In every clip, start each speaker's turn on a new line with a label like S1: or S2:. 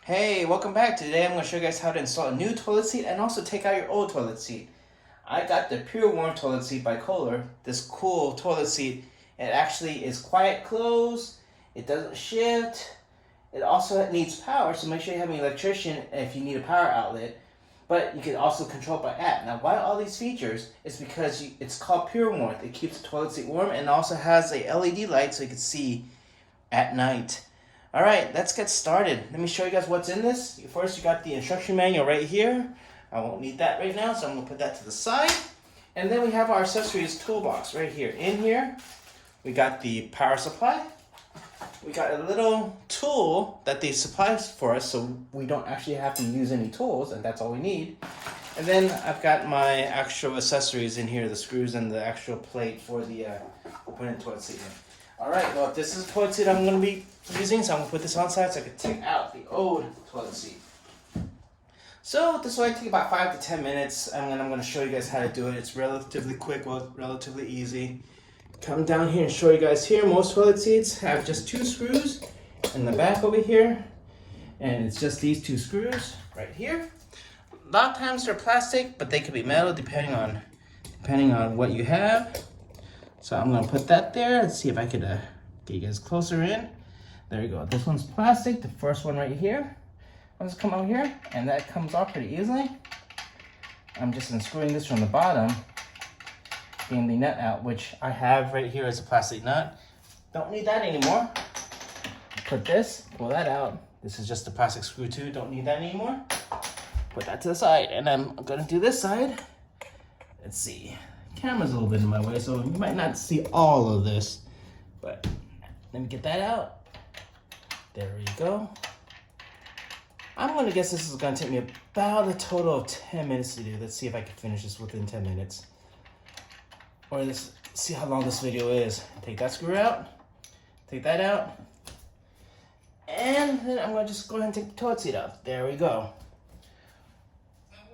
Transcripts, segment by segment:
S1: Hey, welcome back. Today I'm going to show you guys how to install a new toilet seat and also take out your old toilet seat. I got the PureWarmth Toilet Seat by Kohler. This cool toilet seat. It actually is quiet close. It doesn't shift. It also needs power, so make sure you have an electrician if you need a power outlet. But you can also control it by app. Now, why all these features is because it's called PureWarmth. It keeps the toilet seat warm and also has a LED light so you can see at night. All right, let's get started. Let me show you guys what's in this. First, you got the instruction manual right here. I won't need that right now, so I'm gonna put that to the side. And then we have our accessories toolbox right here. In here, we got the power supply. We got a little tool that they supply for us, so we don't actually have to use any tools, and that's all we need. And then I've got my actual accessories in here, the screws and the actual plate for the putting the toilet seat in. Alright, well, this is the toilet seat I'm going to be using, so I'm going to put this on side so I can take out the old toilet seat. So this will take about 5 to 10 minutes, and then I'm going to show you guys how to do it. It's relatively quick, well, relatively easy. Come down here and show you guys here. Most toilet seats have just 2 screws in the back over here, and it's just these 2 screws right here. A lot of times they're plastic, but they could be metal depending on what you have. So I'm gonna put that there. Let's see if I could get you guys closer in. There you go. This one's plastic, the first one right here. I'll just come over here, and that comes off pretty easily. I'm just unscrewing this from the bottom, getting the nut out, which I have right here as a plastic nut. Don't need that anymore. Put this, pull that out. This is just a plastic screw too, don't need that anymore. Put that to the side, and I'm gonna do this side. Let's see. Camera's a little bit in my way, so you might not see all of this, but let me get that out. There we go. I'm gonna guess this is gonna take me about a total of 10 minutes to do. Let's see if I can finish this within 10 minutes. Or let's see how long this video is. Take that screw out, take that out, and then I'm gonna just go ahead and take the toilet seat out. There we go.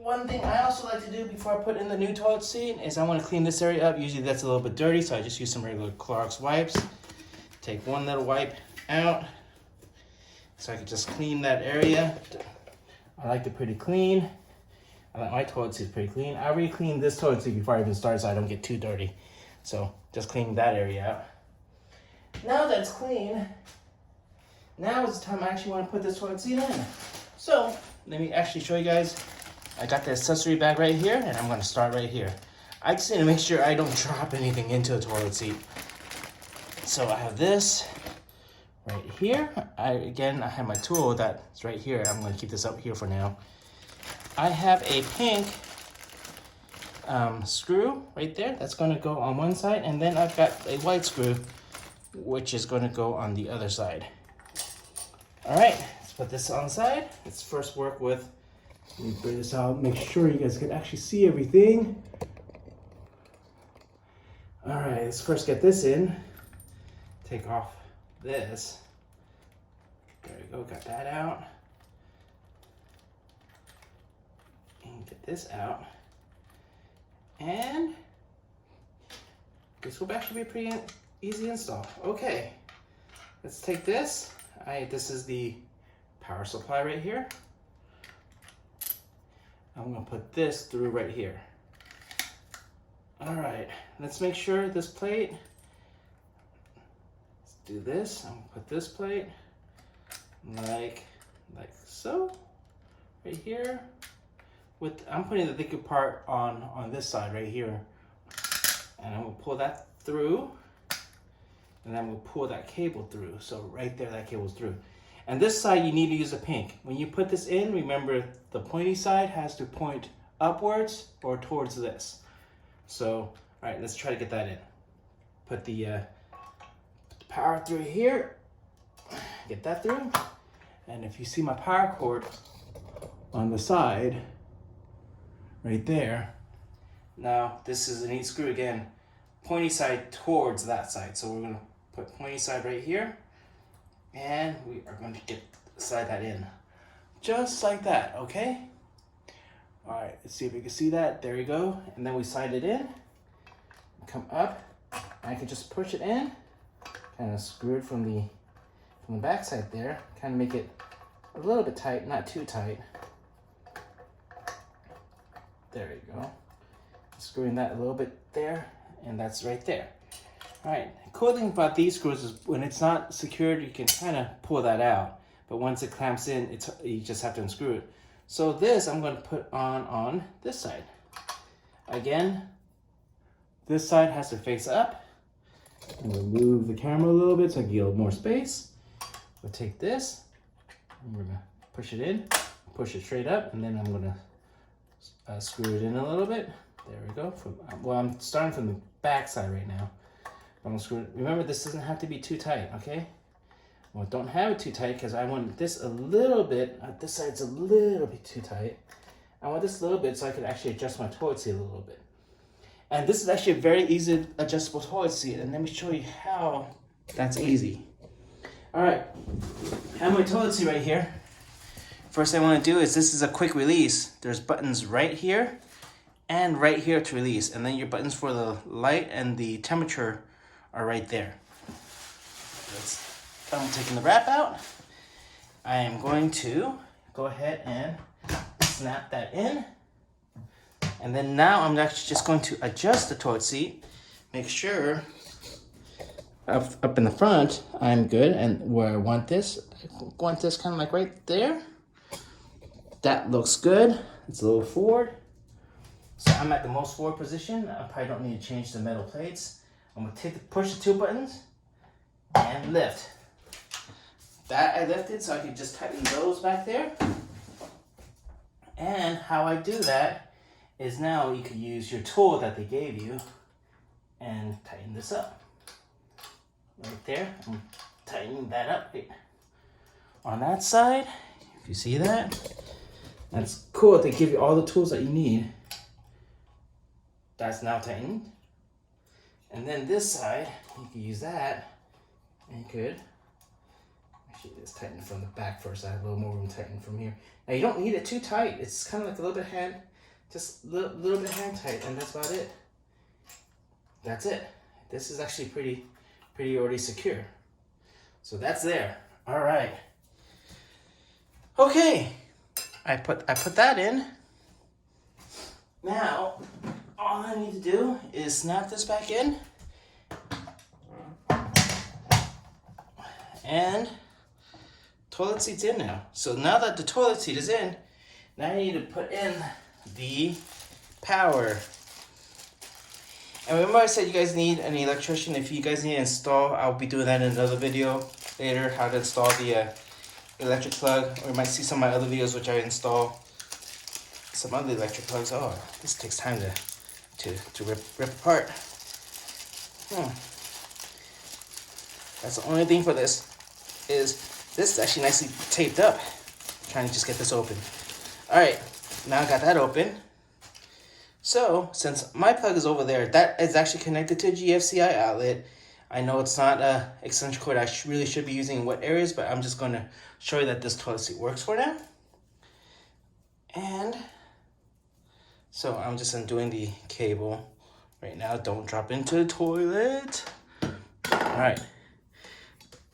S1: One thing I also like to do before I put in the new toilet seat is I want to clean this area up. Usually that's a little bit dirty, so I just use some regular Clorox wipes. Take one little wipe out so I can just clean that area. I like it pretty clean. I like my toilet seat pretty clean. I already cleaned this toilet seat before I even started so I don't get too dirty. So just clean that area out. Now that it's clean, now is the time I actually want to put this toilet seat in. So let me actually show you guys. I got the accessory bag right here, and I'm going to start right here. I just need to make sure I don't drop anything into the toilet seat. So I have this right here. I have my tool that's right here. I'm going to keep this up here for now. I have a pink screw right there. That's going to go on one side, and then I've got a white screw, which is going to go on the other side. All right, let's put this on the side. Let's first work with. Let me bring this out, make sure you guys can actually see everything. All right, let's first get this in. Take off this. There we go, got that out. And get this out. And this will actually be a pretty easy install. Okay, let's take this. This is the power supply right here. I'm gonna put this through right here. All right, let's make sure this plate, let's do this. I'm gonna put this plate like so, right here. I'm putting the thicker part on this side right here. And I'm gonna pull that through, and then we'll pull that cable through. So right there, that cable's through. And this side, you need to use a pink. When you put this in, remember the pointy side has to point upwards or towards this. So, all right, let's try to get that in. Put the power through here, get that through. And if you see my power cord on the side, right there, now this is a neat screw again, pointy side towards that side. So we're gonna put pointy side right here. And we are going to slide that in. Just like that, okay? All right, let's see if we can see that. There you go. And then we slide it in. Come up. I can just push it in. Kind of screw it from the back side there. Kind of make it a little bit tight, not too tight. There you go. Screwing that a little bit there, and that's right there. All right, cool thing about these screws is when it's not secured, you can kind of pull that out. But once it clamps in, you just have to unscrew it. So this I'm going to put on this side. Again, this side has to face up. I'm going to move the camera a little bit so I can get a little more space. We'll take this, and we're going to push it in, push it straight up, and then I'm going to screw it in a little bit. There we go. Well, I'm starting from the back side right now. I'm gonna screw it. Remember, this doesn't have to be too tight, okay? Well, don't have it too tight because I want this a little bit. This side's a little bit too tight. I want this a little bit so I can actually adjust my toilet seat a little bit. And this is actually a very easy adjustable toilet seat. And let me show you how that's easy. All right, I have my toilet seat right here. First thing I want to do is this is a quick release. There's buttons right here and right here to release, and then your buttons for the light and the temperature are right there. I'm taking the wrap out. I am going to go ahead and snap that in, and then now I'm actually just going to adjust the toilet seat, make sure up in the front I'm good, and where I want this kind of like right there. That looks good. It's a little forward. So I'm at the most forward position. I probably don't need to change the metal plates. I'm gonna push the two buttons and lift. That I lifted so I can just tighten those back there. And how I do that is now you can use your tool that they gave you and tighten this up. Right there, I'm tightening that up right on that side. If you see that, that's cool. They give you all the tools that you need. That's now tightened. And then this side, you can use that, and you could actually just tighten from the back first. I have a little more room to tighten from here. Now you don't need it too tight. It's kind of like a little bit just a little bit hand tight, and that's about it. That's it. This is actually pretty already secure. So that's there. All right. Okay. I put that in. Now, all I need to do is snap this back in. And toilet seat's in now. So now that the toilet seat is in, now I need to put in the power. And remember I said you guys need an electrician. If you guys need to install, I'll be doing that in another video later, how to install the electric plug. Or you might see some of my other videos which I install some other electric plugs. Oh, this takes time to rip apart. That's the only thing for this is actually nicely taped up. I'm trying to just get this open. All right, now I got that open. So since my plug is over there, that is actually connected to a GFCI outlet. I know it's not a extension cord I really should be using in wet areas, but I'm just going to show you that this toilet seat works for now. And so I'm just undoing the cable right now. Don't drop into the toilet. All right.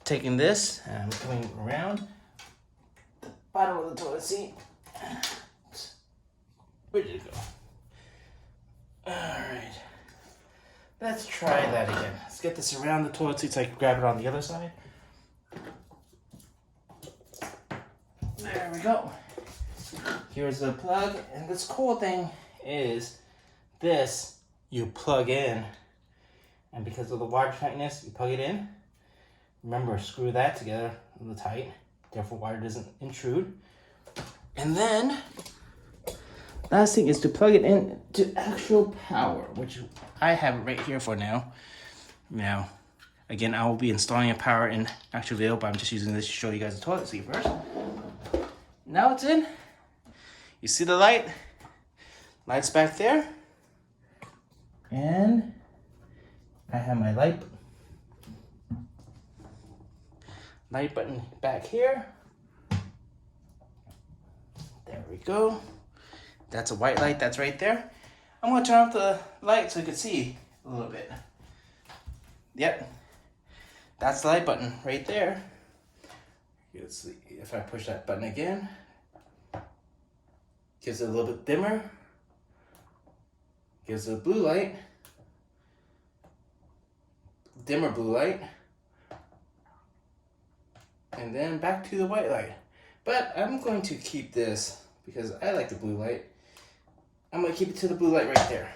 S1: Taking this and I'm coming around the bottom of the toilet seat. Where did it go? All right. Let's try that again. Let's get this around the toilet seat so I can grab it on the other side. There we go. Here's the plug, and this cool thing is this you plug in, and because of the wire tightness, you plug it in. Remember, screw that together a little tight, therefore wire doesn't intrude. And then last thing is to plug it in to actual power, which I have it right here for now. Now, again, I will be installing a power in actual video, but I'm just using this to show you guys the toilet seat first. Now it's in. You see the light? Light's back there. And I have my light button back here. There we go. That's a white light that's right there. I'm gonna turn off the light so you can see a little bit. Yep, that's the light button right there. Let's see if I push that button again. Gives it a little bit dimmer. Gives it a blue light. Dimmer blue light. And then back to the white light. But I'm going to keep this because I like the blue light. I'm going to keep it to the blue light right there.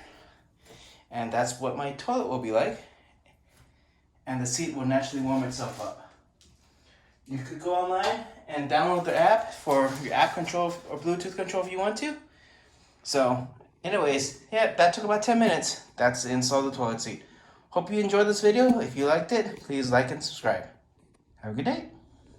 S1: And that's what my toilet will be like. And the seat will naturally warm itself up. You could go online and download the app for your app control or Bluetooth control if you want to. So, anyways, yeah, that took about 10 minutes. That's to install the toilet seat. Hope you enjoyed this video. If you liked it, please like and subscribe. Have a good day.